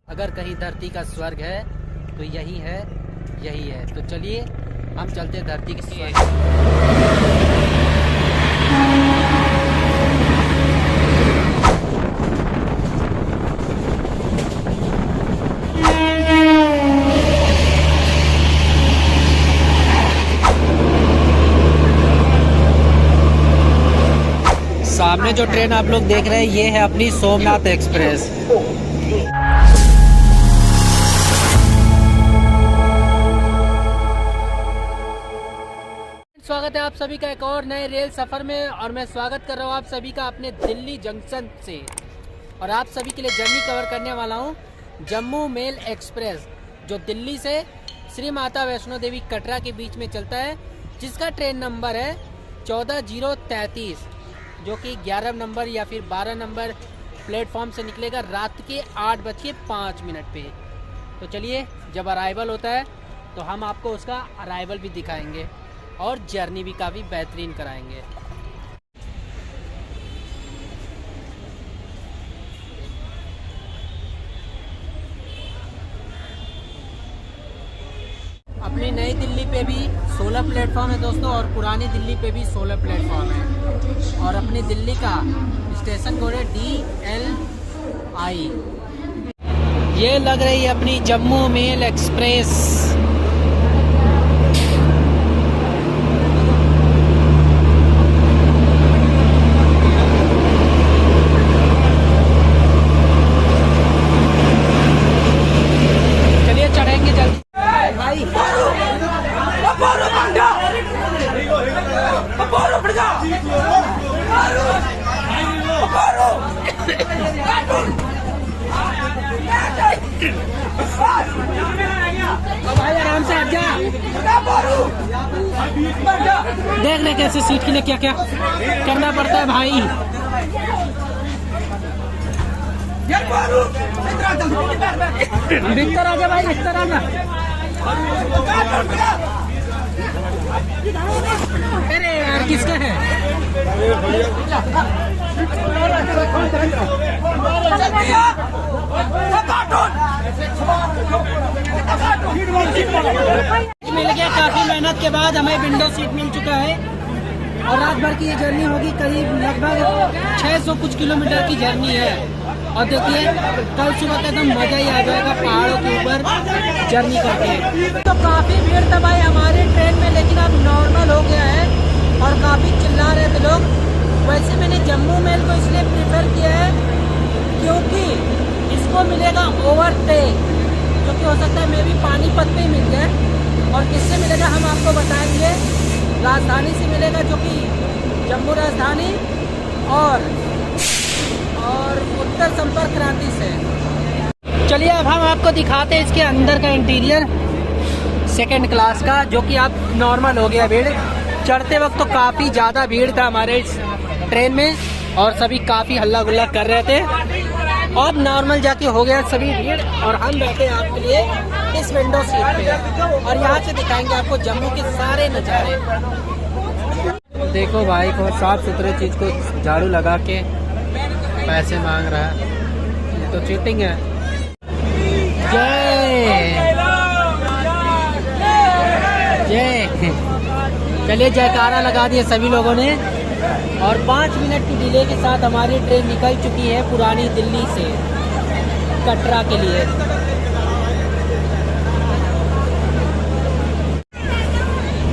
अगर कहीं धरती का स्वर्ग है तो यही है, यही है। तो चलिए हम चलते हैं धरती के स्वर्ग। सामने जो ट्रेन आप लोग देख रहे हैं ये है अपनी सोमनाथ एक्सप्रेस। स्वागत है आप सभी का एक और नए रेल सफ़र में, और मैं स्वागत कर रहा हूँ आप सभी का अपने दिल्ली जंक्शन से। और आप सभी के लिए जर्नी कवर करने वाला हूँ जम्मू मेल एक्सप्रेस, जो दिल्ली से श्री माता वैष्णो देवी कटरा के बीच में चलता है, जिसका ट्रेन नंबर है 14033, जो कि 11 नंबर या फिर 12 नंबर प्लेटफॉर्म से निकलेगा रात के 8:05 पे। तो चलिए, जब अराइवल होता है तो हम आपको उसका अराइवल भी दिखाएंगे और जर्नी भी काफ़ी बेहतरीन कराएंगे। अपनी नई दिल्ली पे भी 16 प्लेटफॉर्म है दोस्तों, और पुरानी दिल्ली पे भी 16 प्लेटफॉर्म है। और अपनी दिल्ली का स्टेशन कोड है DLI। ये लग रही है अपनी जम्मू मेल एक्सप्रेस। चलिए चढ़ेंगे जल्दी भाई। भाई आराम से हट जा। देख ले कैसे सीट के लिए क्या क्या करना पड़ता है भाई। भीतर आ जा भाई, भीतर आ जा। अरे यार किसका है? मिल गया, काफी मेहनत के बाद हमें विंडो सीट मिल चुका है। और रात भर की ये जर्नी होगी, करीब लगभग 600 कुछ किलोमीटर की जर्नी है। और देखिए कल सुबह का एकदम मजा ही आ जाएगा पहाड़ों के ऊपर जर्नी करके। तो काफ़ी भीड़ था भाई हमारे ट्रेन में, लेकिन अब नॉर्मल हो गया है और काफ़ी चिल्ला रहे थे लोग। वैसे मैंने जम्मू मेल को इसलिए प्रेफर किया है क्योंकि इसको मिलेगा ओवरटेक, जो कि हो सकता है मैं भी पानीपत पे ही मिल जाए। और किससे मिलेगा हम आपको बताएंगे। राजधानी से मिलेगा, जो कि जम्मू राजधानी और उत्तर संपर्क क्रांति से। चलिए अब हम आपको दिखाते हैं इसके अंदर का इंटीरियर सेकंड क्लास का, जो कि आप नॉर्मल हो गया भीड़। चढ़ते वक्त तो काफ़ी ज़्यादा भीड़ था हमारे इस ट्रेन में, और सभी काफ़ी हल्ला गुल्ला कर रहे थे। और नॉर्मल जाके हो गया सभी भीड़, और हम बैठे आपके लिए इस विंडो सीट पे, और यहाँ से दिखाएंगे आपको जम्मू के सारे नज़ारे। देखो भाई को साफ सुथरे चीज़ को झाड़ू लगा के पैसे मांग रहा है, ये तो चीटिंग है। जय जय। चलिए जयकारा लगा दिए सभी लोगों ने, और 5 मिनट की डिले के साथ हमारी ट्रेन निकल चुकी है पुरानी दिल्ली से कटरा के लिए।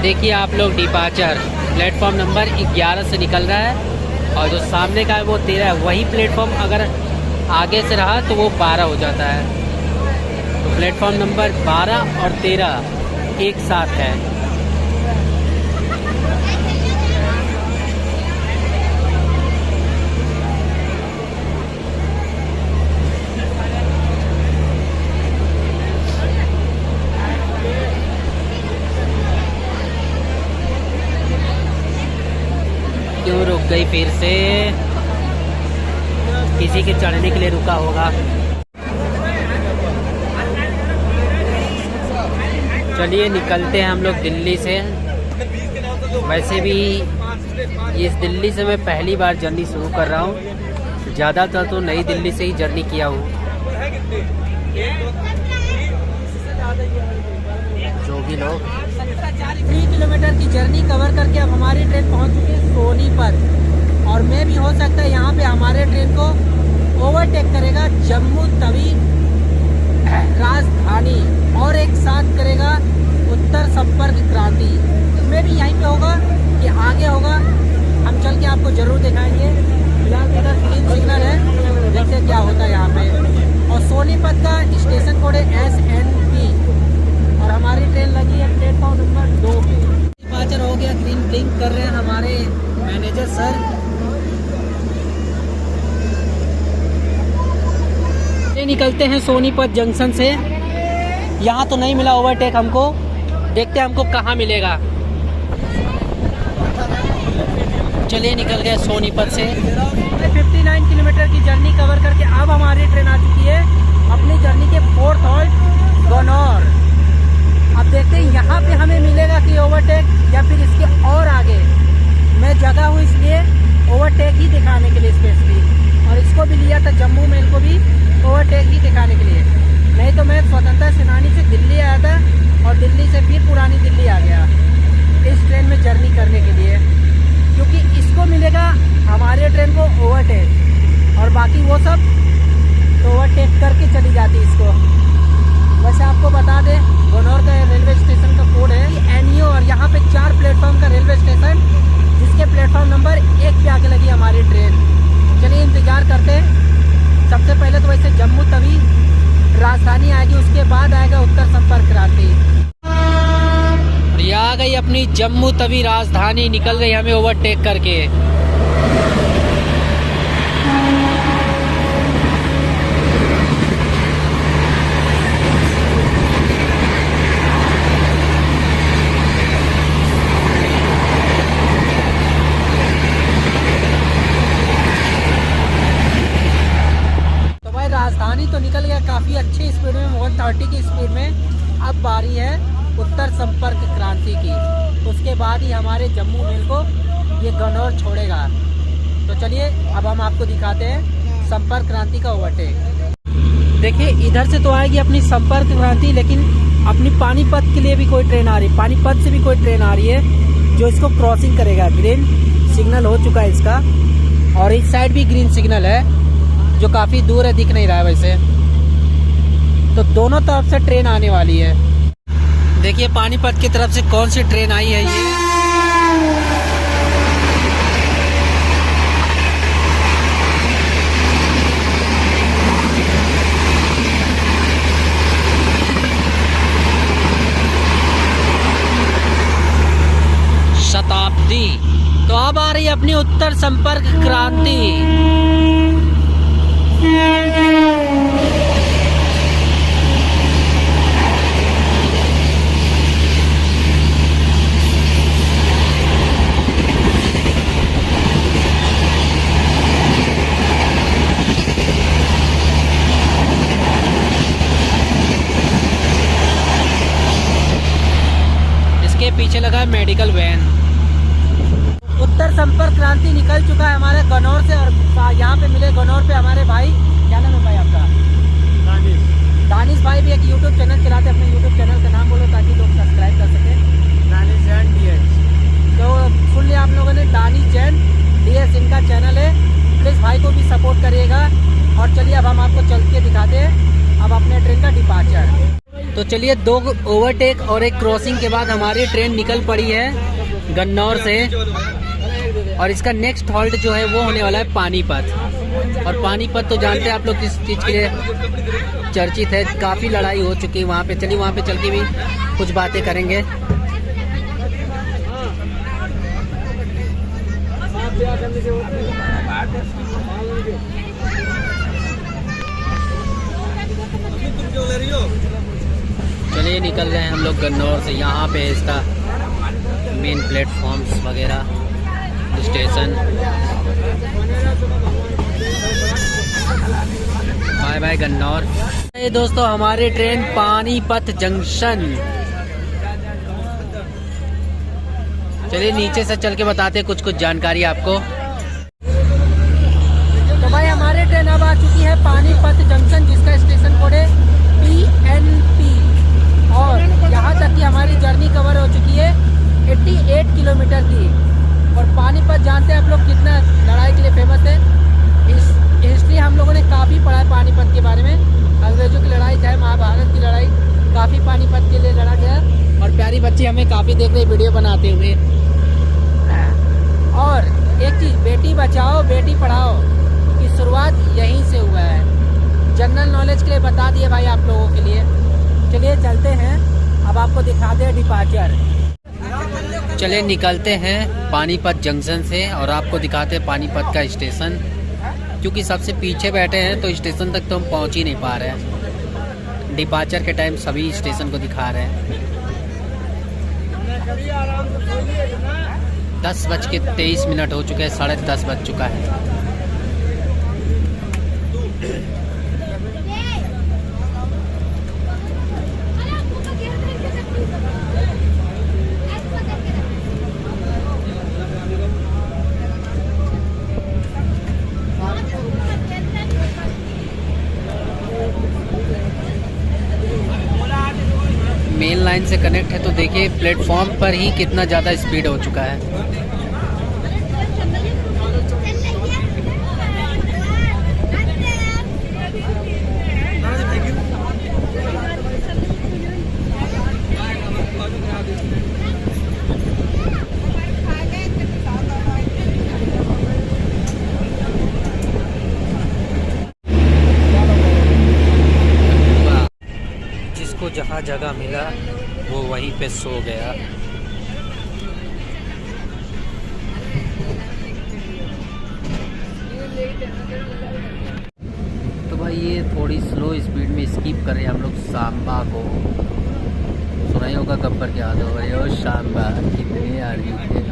देखिए आप लोग, डिपार्चर प्लेटफॉर्म नंबर 11 से निकल रहा है, और जो सामने का है वो 13 है। वही प्लेटफॉर्म अगर आगे से रहा तो वो 12 हो जाता है। तो प्लेटफॉर्म नंबर 12 और 13 एक साथ है। क्यों रुक गई फिर से? किसी के चढ़ने के लिए रुका होगा। चलिए निकलते हैं हम लोग दिल्ली से। वैसे भी इस दिल्ली से मैं पहली बार जर्नी शुरू कर रहा हूँ, ज़्यादातर तो नई दिल्ली से ही जर्नी किया हूँ। जी लोग। 3 किलोमीटर की जर्नी कवर करके अब हमारी ट्रेन पहुंच चुकी है सोनीपत, और मैं भी हो सकता है यहाँ पे हमारे ट्रेन को ओवरटेक करेगा जम्मू तवी राजधानी, और एक साथ करेगा उत्तर संपर्क क्रांति। मैं भी यहीं पे होगा कि आगे होगा, हम चल के आपको जरूर दिखाएंगे। फिलहाल इधर ग्रीन सिग्नल है, देखते क्या होता है यहाँ पे। और सोनीपत का स्टेशन कोड है SNP, और हमारी ट्रेन लगी है प्लेटफॉर्म नंबर 2 पे। डिपार्चर हो गया, ग्रीन ब्लिंक कर रहे हैं हमारे मैनेजर सर। ये निकलते हैं सोनीपत जंक्शन से। यहाँ तो नहीं मिला ओवरटेक हमको, देखते हैं हमको कहाँ मिलेगा। चलिए निकल गए सोनीपत से। 59 किलोमीटर की जर्नी कवर करके अब हमारी ट्रेन आ चुकी है अपनी जर्नी के 4th हॉल्ट गन्नौर। अब देखते हैं यहाँ पे हमें मिलेगा कि ओवरटेक या फिर इसके और आगे। मैं जगह हूँ इसलिए ओवरटेक ही दिखाने के लिए स्पेशली, और इसको भी लिया था जम्मू मेल को भी ओवरटेक ही दिखाने के लिए। नहीं तो मैं स्वतंत्रता सेनानी से दिल्ली आया था और दिल्ली से फिर पुरानी दिल्ली आ गया इस ट्रेन में जर्नी करने के लिए, क्योंकि इसको मिलेगा हमारे ट्रेन को ओवरटेक, और बाकी वो सब तो ओवरटेक करके चली जाती इसको। वैसे आपको बता दें गन्नौर का रेलवे स्टेशन का कोड है NEO, और यहाँ पे 4 प्लेटफॉर्म का रेलवे स्टेशन, जिसके प्लेटफॉर्म नंबर 1 पे आके लगी हमारी ट्रेन। चलिए इंतजार करते हैं। सबसे पहले तो वैसे जम्मू तवी राजधानी आएगी, उसके बाद आएगा उत्तर संपर्क क्रांति। ये आ गई अपनी जम्मू तवी राजधानी, निकल गई हमें ओवरटेक करके। तो भाई राजधानी तो निकल गया काफी अच्छी स्पीड में, 130 की स्पीड में। अब बारी है उत्तर संपर्क क्रांति की, उसके बाद ही हमारे जम्मू मेल को ये गन्नौर छोड़ेगा। तो चलिए अब हम आपको दिखाते हैं संपर्क क्रांति का ओवरटेक। देखिए इधर से तो आएगी अपनी संपर्क क्रांति, लेकिन अपनी पानीपत के लिए भी कोई ट्रेन आ रही है, पानीपत से भी कोई ट्रेन आ रही है जो इसको क्रॉसिंग करेगा। ग्रीन सिग्नल हो चुका है इसका, और इस साइड भी ग्रीन सिग्नल है जो काफ़ी दूर है, दिख नहीं रहा है वैसे। तो दोनों तरफ से ट्रेन आने वाली है। देखिए पानीपत की तरफ से कौन सी ट्रेन आई है ये। शताब्दी। तो अब आ रही है अपनी उत्तर संपर्क क्रांति। पीछे लगा है मेडिकल वैन। उत्तर संपर्क क्रांति निकल चुका है हमारे गन्नौर से, और यहाँ पे मिले गन्नौर पे हमारे भाई। क्या नाम है भाई आपका? दानिश भाई भी एक यूट्यूब चैनल चलाते, अपने यूट्यूब चैनल का नाम बोलो ताकि लोग सब्सक्राइब कर सकें। Danish and DH। तो सुन लिया आप लोगों ने, दानिश एंड DH इनका चैनल है, प्लीज़ भाई को भी सपोर्ट करिएगा। और चलिए अब हम आपको चल के दिखाते हैं अब अपने ट्रेन का डिपार्चर। तो चलिए 2 ओवरटेक और एक क्रॉसिंग के बाद हमारी ट्रेन निकल पड़ी है गन्नौर से, और इसका नेक्स्ट हॉल्ट जो है वो होने वाला है पानीपत। और पानीपत तो जानते हैं आप लोग किस चीज़ के लिए चर्चित है, काफ़ी लड़ाई हो चुकी है वहाँ पे। चलिए वहाँ पे चल के भी कुछ बातें करेंगे। चलिए निकल गए हम लोग गन्नौर से। यहाँ पे इसका मेन प्लेटफॉर्म्स वगैरह, स्टेशन। Bye bye Gannaur. ये दोस्तों हमारी ट्रेन पानीपत जंक्शन। चलिए नीचे से चल के बताते हैं कुछ जानकारी आपको। तो भाई हमारी ट्रेन अब आ चुकी है पानीपत जंक्शन, जिसका स्टेशन कोड है PNP, और यहाँ तक कि हमारी काफ़ी देख रहे वीडियो बनाते हुए। और एक चीज़, बेटी बचाओ बेटी पढ़ाओ की शुरुआत यहीं से हुआ है। जनरल नॉलेज के लिए बता दिए भाई आप लोगों के लिए। चलिए चलते हैं, अब आपको दिखाते हैं डिपार्चर। चलिए निकलते हैं पानीपत जंक्शन से और आपको दिखाते हैं पानीपत का स्टेशन। क्योंकि सबसे पीछे बैठे हैं तो स्टेशन तक तो हम पहुंच ही नहीं पा रहे हैं। डिपार्चर के टाइम सभी स्टेशन को दिखा रहे हैं। 10:23 हो चुके हैं, 10:30 बज चुका है। मेन लाइन से कनेक्ट है तो देखिए प्लेटफॉर्म पर ही कितना ज़्यादा स्पीड हो चुका है। जहाँ जगह मिला वो वहीं पे सो गया। तो भाई ये थोड़ी स्लो स्पीड में स्किप कर रहे हैं हम लोग सांबा को। सुनाई होगा गब्बर के याद हो रही हो सांबा कितने आदमी थे।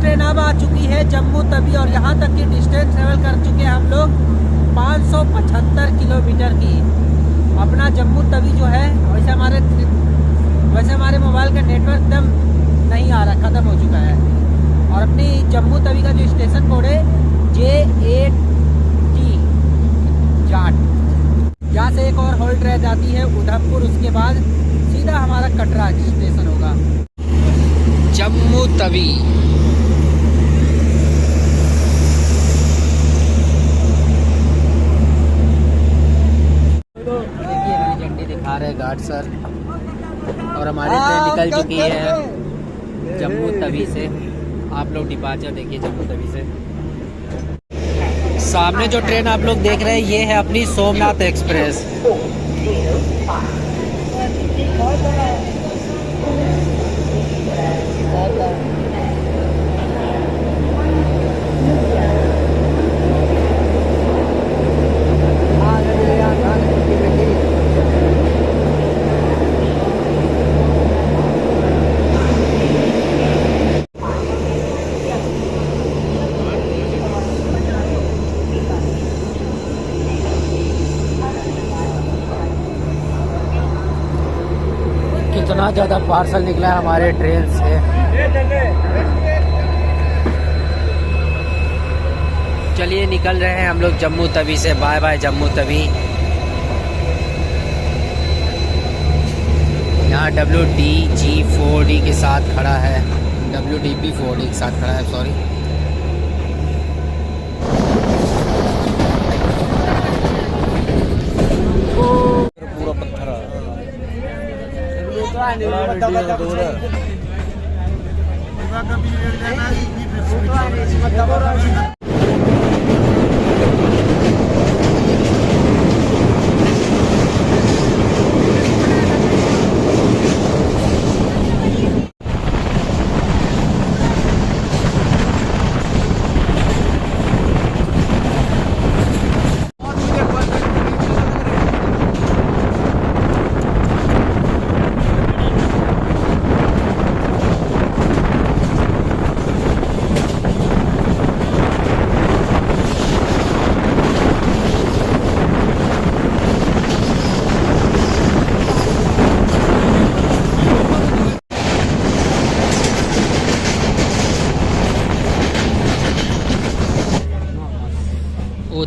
ट्रेन अब आ चुकी है जम्मू तवी और यहाँ तक की डिस्टेंस ट्रेवल कर चुके हैं हम लोग 575 किलोमीटर की। अपना जम्मू तवी जो है वैसे हमारे मोबाइल का नेटवर्क एकदम नहीं आ रहा, ख़त्म हो चुका है। और अपनी जम्मू तवी का जो स्टेशन कोड है J8T जाट, जहाँ से एक और होल्ड रह जाती है उधमपुर। उसके बाद सीधा हमारा कटरा स्टेशन होगा। जम्मू तवी दिखा रहे गार्ड सर। और हमारी ट्रेन निकल चुकी है जम्मू तवी से। आप लोग डिपार्चर देखिए जम्मू तवी से। सामने जो ट्रेन आप लोग देख रहे हैं ये है अपनी सोमनाथ एक्सप्रेस। कितना ज़्यादा पार्सल निकला है हमारे ट्रेन से। चलिए निकल रहे हैं हम लोग जम्मू तवी से। Bye bye Jammu Tawi. यहाँ WDG4D के साथ खड़ा है, WDP4D के साथ खड़ा है, सॉरी। पूरा पत्थर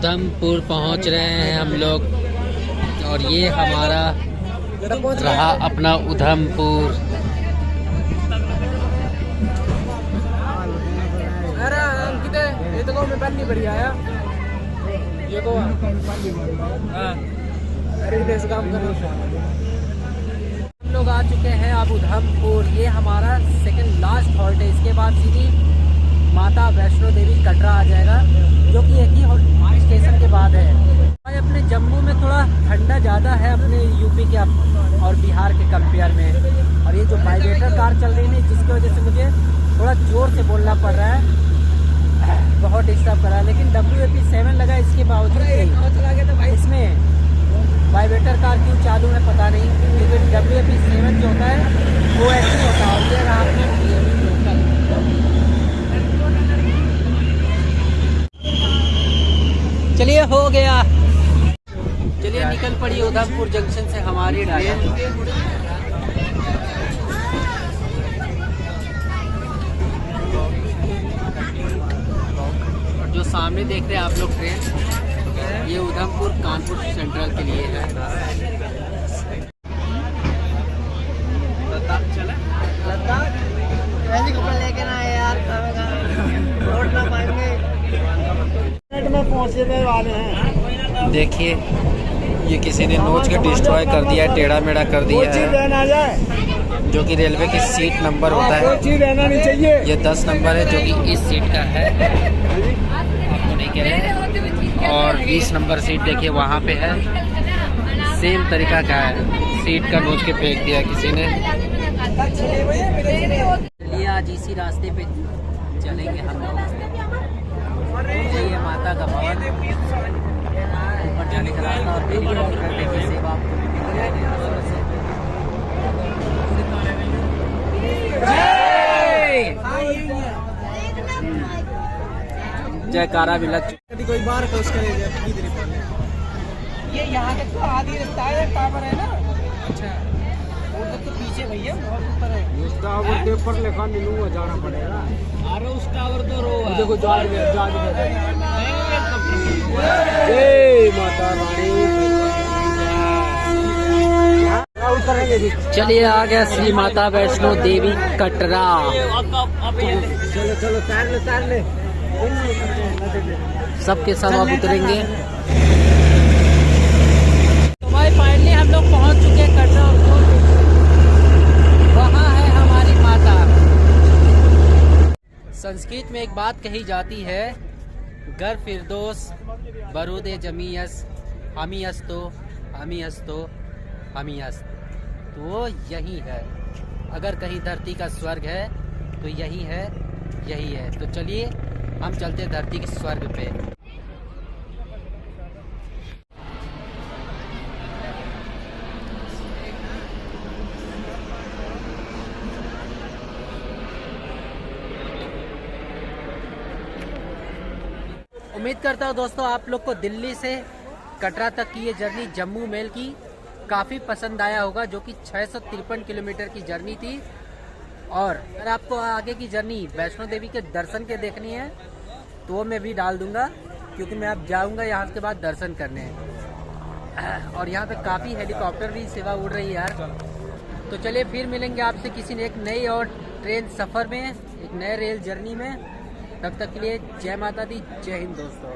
उधमपुर पहुंच रहे हैं हम लोग और ये हमारा रहा अपना उधमपुर। हम लोग आ चुके हैं अब उधमपुर। ये हमारा सेकंड लास्ट हॉल्ट है। इसके बाद सीधी माता वैष्णो देवी कटरा आ जाएगा, जो कि एक ही स्टेशन के बाद है। आज अपने जम्मू में थोड़ा ठंडा ज़्यादा है अपने यूपी के और बिहार के कंपेयर में। और ये जो वाइब्रेटर कार चल रही है जिसकी वजह से मुझे थोड़ा ज़ोर से बोलना पड़ रहा है, बहुत डिस्टर्ब कर रहा है। लेकिन WAP7 लगा, इसके बावजूद इसमें वाइब्रेटर कार क्यों चालू है पता नहीं, क्योंकि WAP7 जो होता है वो ऐसे होता है। और ये रहा चलिए हो गया। चलिए निकल पड़ी उधमपुर जंक्शन से हमारी ट्रेन। जो सामने देख रहे हैं आप लोग ट्रेन, ये उधमपुर कानपुर सेंट्रल के लिए है। लद्दाख कपड़े लेके ना यार, रोड ना पाएंगे में पहुंचने वाले हैं। देखिए ये किसी ने नोच के डिस्ट्रॉय कर दिया है, टेढ़ा मेढ़ा कर दिया है, जो कि रेलवे की सीट नंबर होता है। ये 10 नंबर है जो कि इस सीट का है, आपको नहीं कह रहे। और 20 नंबर सीट देखिए वहाँ पे है, सेम तरीका का है, सीट का नोच के फेंक दिया किसी ने। चलिए आज इसी रास्ते पे चलेंगे हम लोग। ये माता का भवन, ऊपर जाने का रास्ता और करने की सेवा आपको मिल जाएगी। जयकारा भी लग चुका। कोई बार कोस करेगा ये यहाँ तक तो आधी रास्ता है, टावर है ना। अच्छा वो तक तो पीछे भैया बहुत ऊपर है। उस टावर के ऊपर लिखा मिलूंगा, जाना पड़ेगा। अरे उस टावर तो रो है, देखो जय माता रानी। चलिए आ गया श्री माता वैष्णो देवी कटरा। चलो चलो तार ले सबके सब अब उतरेंगे। तो भाई फाइनली हम लोग पहुंच चुके हैं कटरा। वहाँ है हमारी माता। संस्कृत में एक बात कही जाती है, गर फिरदोस बरूदे जमीयस हमीयस्तो हमीयस्तो हमीयस्त। तो वो यही है, अगर कहीं धरती का स्वर्ग है तो यही है, यही है। तो चलिए हम चलते धरती के स्वर्ग पे। उम्मीद करता हूँ दोस्तों आप लोग को दिल्ली से कटरा तक की ये जर्नी जम्मू मेल की काफ़ी पसंद आया होगा, जो कि 653 किलोमीटर की जर्नी थी। और अगर आपको आगे की जर्नी वैष्णो देवी के दर्शन के देखनी है तो वो मैं भी डाल दूंगा, क्योंकि मैं अब जाऊंगा यहाँ के बाद दर्शन करने। और यहाँ पे काफ़ी हेलीकॉप्टर भी सेवा उड़ रही है यार। तो चलिए फिर मिलेंगे आपसे किसी ने एक नई और ट्रेन सफ़र में, एक नए रेल जर्नी में। तब तक के लिए जय माता दी, जय हिंद दोस्तों।